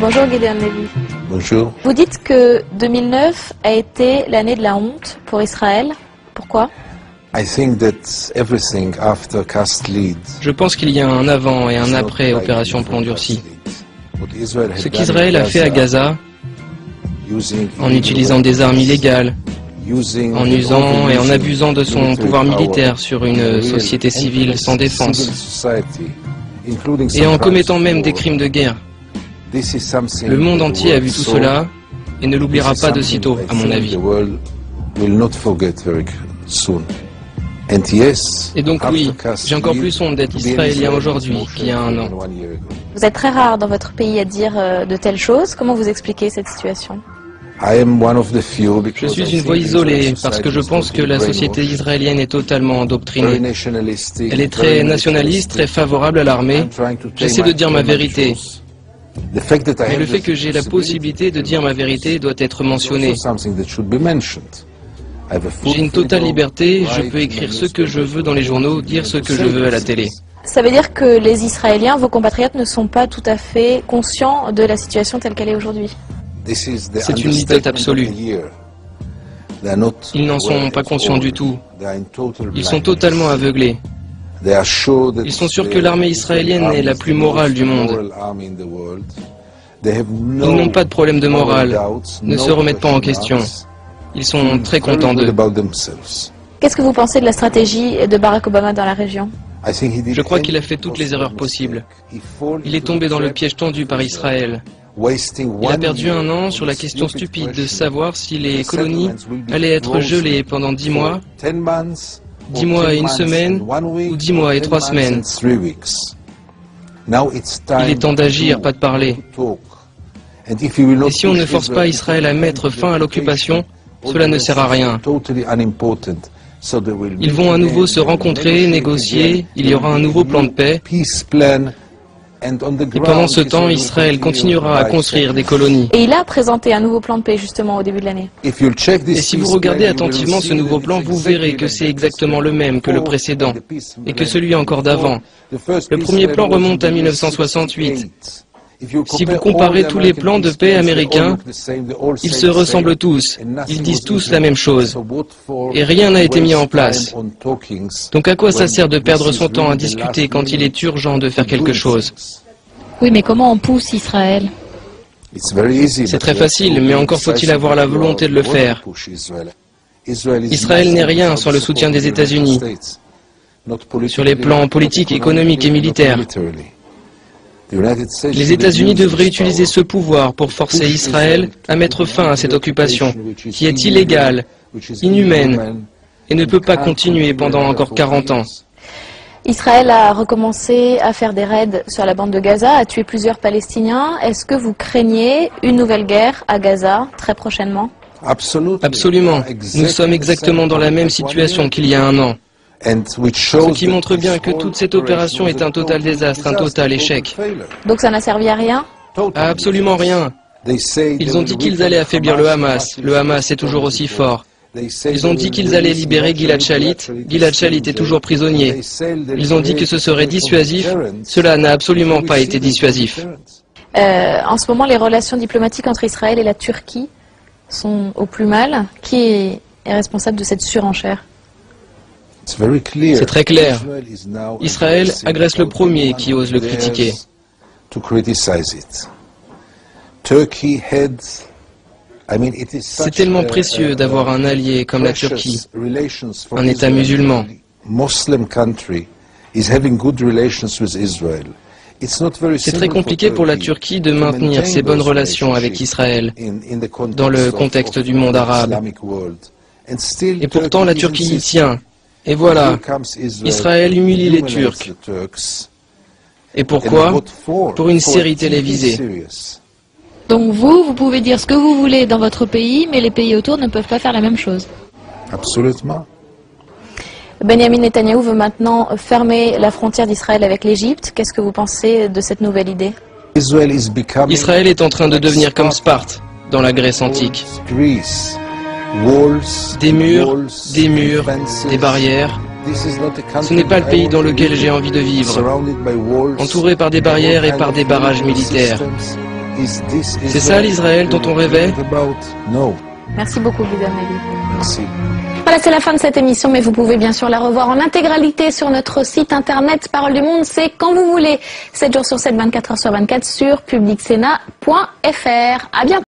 Bonjour Gideon Levy. Bonjour. Vous dites que 2009 a été l'année de la honte pour Israël. Pourquoi? Je pense qu'il y a un avant et un après Opération Plomb Durci. Ce qu'Israël a fait à Gaza, en utilisant des armes illégales, en usant et en abusant de son pouvoir militaire sur une société civile sans défense, et en commettant même des crimes de guerre. Le monde entier a vu tout cela et ne l'oubliera pas de sitôt, à mon avis. Et donc oui, j'ai encore plus honte d'être israélien aujourd'hui qu'il y a un an. Vous êtes très rare dans votre pays à dire de telles choses. Comment vous expliquez cette situation? Je suis une voix isolée parce que je pense que la société israélienne est totalement endoctrinée. Elle est très nationaliste, très favorable à l'armée. J'essaie de dire ma vérité. Mais le fait que j'ai la possibilité de dire ma vérité doit être mentionné. J'ai une totale liberté, je peux écrire ce que je veux dans les journaux, dire ce que je veux à la télé. Ça veut dire que les Israéliens, vos compatriotes, ne sont pas tout à fait conscients de la situation telle qu'elle est aujourd'hui? C'est une litote absolue. Ils n'en sont pas conscients du tout. Ils sont totalement aveuglés. Ils sont sûrs que l'armée israélienne est la plus morale du monde. Ils n'ont pas de problème de morale, ne se remettent pas en question. Ils sont très contents d'eux. Qu'est-ce que vous pensez de la stratégie de Barack Obama dans la région? Je crois qu'il a fait toutes les erreurs possibles. Il est tombé dans le piège tendu par Israël. Il a perdu un an sur la question stupide de savoir si les colonies allaient être gelées pendant 10 mois, 10 mois et une semaine, ou 10 mois et 3 semaines. Il est temps d'agir, pas de parler. Et si on ne force pas Israël à mettre fin à l'occupation, cela ne sert à rien. Ils vont à nouveau se rencontrer, négocier, il y aura un nouveau plan de paix. Et pendant ce temps, Israël continuera à construire des colonies. Et il a présenté un nouveau plan de paix justement au début de l'année. Et si vous regardez attentivement ce nouveau plan, vous verrez que c'est exactement le même que le précédent et que celui encore d'avant. Le premier plan remonte à 1968. Si vous comparez tous les plans de paix américains, ils se ressemblent tous, ils disent tous la même chose, et rien n'a été mis en place. Donc à quoi ça sert de perdre son temps à discuter quand il est urgent de faire quelque chose? Oui, mais comment on pousse Israël? C'est très facile, mais encore faut-il avoir la volonté de le faire. Israël n'est rien sans le soutien des États-Unis, sur les plans politiques, économiques et militaires. Les États-Unis devraient utiliser ce pouvoir pour forcer Israël à mettre fin à cette occupation, qui est illégale, inhumaine, et ne peut pas continuer pendant encore 40 ans. Israël a recommencé à faire des raids sur la bande de Gaza, a tué plusieurs Palestiniens. Est-ce que vous craignez une nouvelle guerre à Gaza très prochainement? Absolument. Nous sommes exactement dans la même situation qu'il y a un an. Ce qui montre bien que toute cette opération est un total désastre, un total échec. Donc ça n'a servi à rien? À absolument rien. Ils ont dit qu'ils allaient affaiblir le Hamas. Le Hamas est toujours aussi fort. Ils ont dit qu'ils allaient libérer Gilad Shalit. Gilad Shalit est toujours prisonnier. Ils ont dit que ce serait dissuasif. Cela n'a absolument pas été dissuasif. En ce moment, les relations diplomatiques entre Israël et la Turquie sont au plus mal. Qui est responsable de cette surenchère? C'est très clair. Israël agresse le premier qui ose le critiquer. C'est tellement précieux d'avoir un allié comme la Turquie, un État musulman. C'est très compliqué pour la Turquie de maintenir ses bonnes relations avec Israël dans le contexte du monde arabe. Et pourtant la Turquie y tient. Et voilà, Israël humilie les Turcs. Et pourquoi? Pour une série télévisée. Donc vous pouvez dire ce que vous voulez dans votre pays, mais les pays autour ne peuvent pas faire la même chose. Absolument. Benjamin Netanyahou veut maintenant fermer la frontière d'Israël avec l'Égypte. Qu'est-ce que vous pensez de cette nouvelle idée? Israël est en train de devenir comme Sparte, dans la Grèce antique. Des murs, des barrières. Ce n'est pas le pays dans lequel j'ai envie de vivre, entouré par des barrières et par des barrages militaires. C'est ça l'Israël dont on rêvait? Merci beaucoup, Guy Donnelly. Merci. Voilà, c'est la fin de cette émission, mais vous pouvez bien sûr la revoir en intégralité sur notre site internet Parole du Monde. C'est quand vous voulez, 7 jours sur 7, 24 heures sur 24 sur publicsénat.fr. À bientôt.